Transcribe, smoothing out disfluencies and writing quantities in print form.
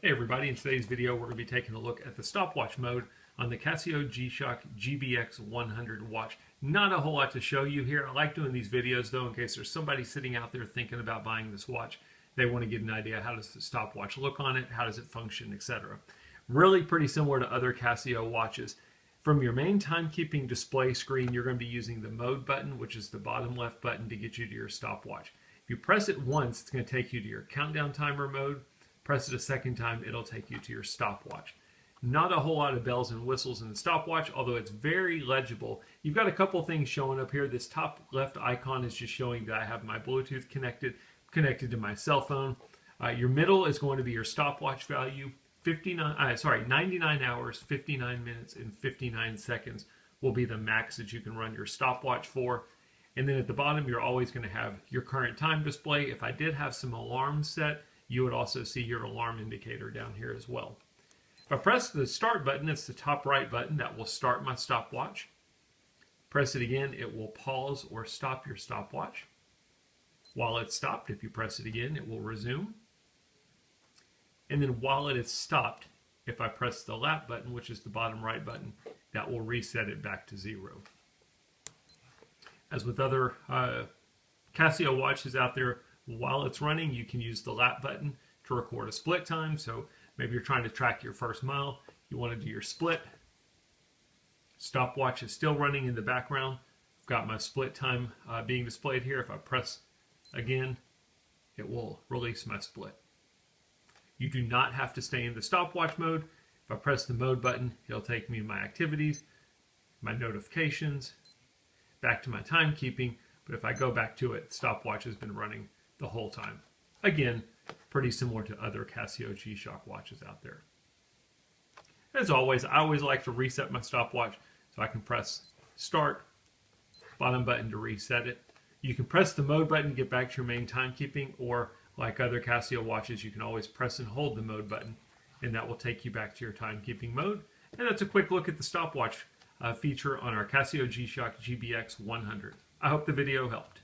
Hey everybody, in today's video we're going to be taking a look at the stopwatch mode on the Casio G-Shock GBX100 watch. Not a whole lot to show you here. I like doing these videos though in case there's somebody sitting out there thinking about buying this watch. They want to get an idea, how does the stopwatch look on it, how does it function, etc. Really pretty similar to other Casio watches. From your main timekeeping display screen, you're going to be using the mode button, which is the bottom left button to get you to your stopwatch. If you press it once, it's going to take you to your countdown timer mode. Press it a second time, it'll take you to your stopwatch. Not a whole lot of bells and whistles in the stopwatch, although it's very legible. You've got a couple things showing up here. This top left icon is just showing that I have my Bluetooth connected to my cell phone. Your middle is going to be your stopwatch value. 99 hours, 59 minutes, and 59 seconds will be the max that you can run your stopwatch for. And then at the bottom, you're always going to have your current time display. If I did have some alarms set, you would also see your alarm indicator down here as well. If I press the start button, it's the top right button, that will start my stopwatch. Press it again, it will pause or stop your stopwatch. While it's stopped, if you press it again, it will resume. And then while it is stopped, if I press the lap button, which is the bottom right button, that will reset it back to 0. As with other Casio watches out there, while it's running, you can use the lap button to record a split time. So maybe you're trying to track your first mile, you want to do your split. Stopwatch is still running in the background. I've got my split time being displayed here. If I press again, it will release my split. You do not have to stay in the stopwatch mode. If I press the mode button, it'll take me to my activities, my notifications, back to my timekeeping. But if I go back to it, stopwatch has been running the whole time. Again, pretty similar to other Casio G-Shock watches out there. As always, I always like to reset my stopwatch, so I can press start, bottom button to reset it. You can press the mode button to get back to your main timekeeping, or like other Casio watches, you can always press and hold the mode button, and that will take you back to your timekeeping mode. And that's a quick look at the stopwatch feature on our Casio G-Shock GBX100. I hope the video helped.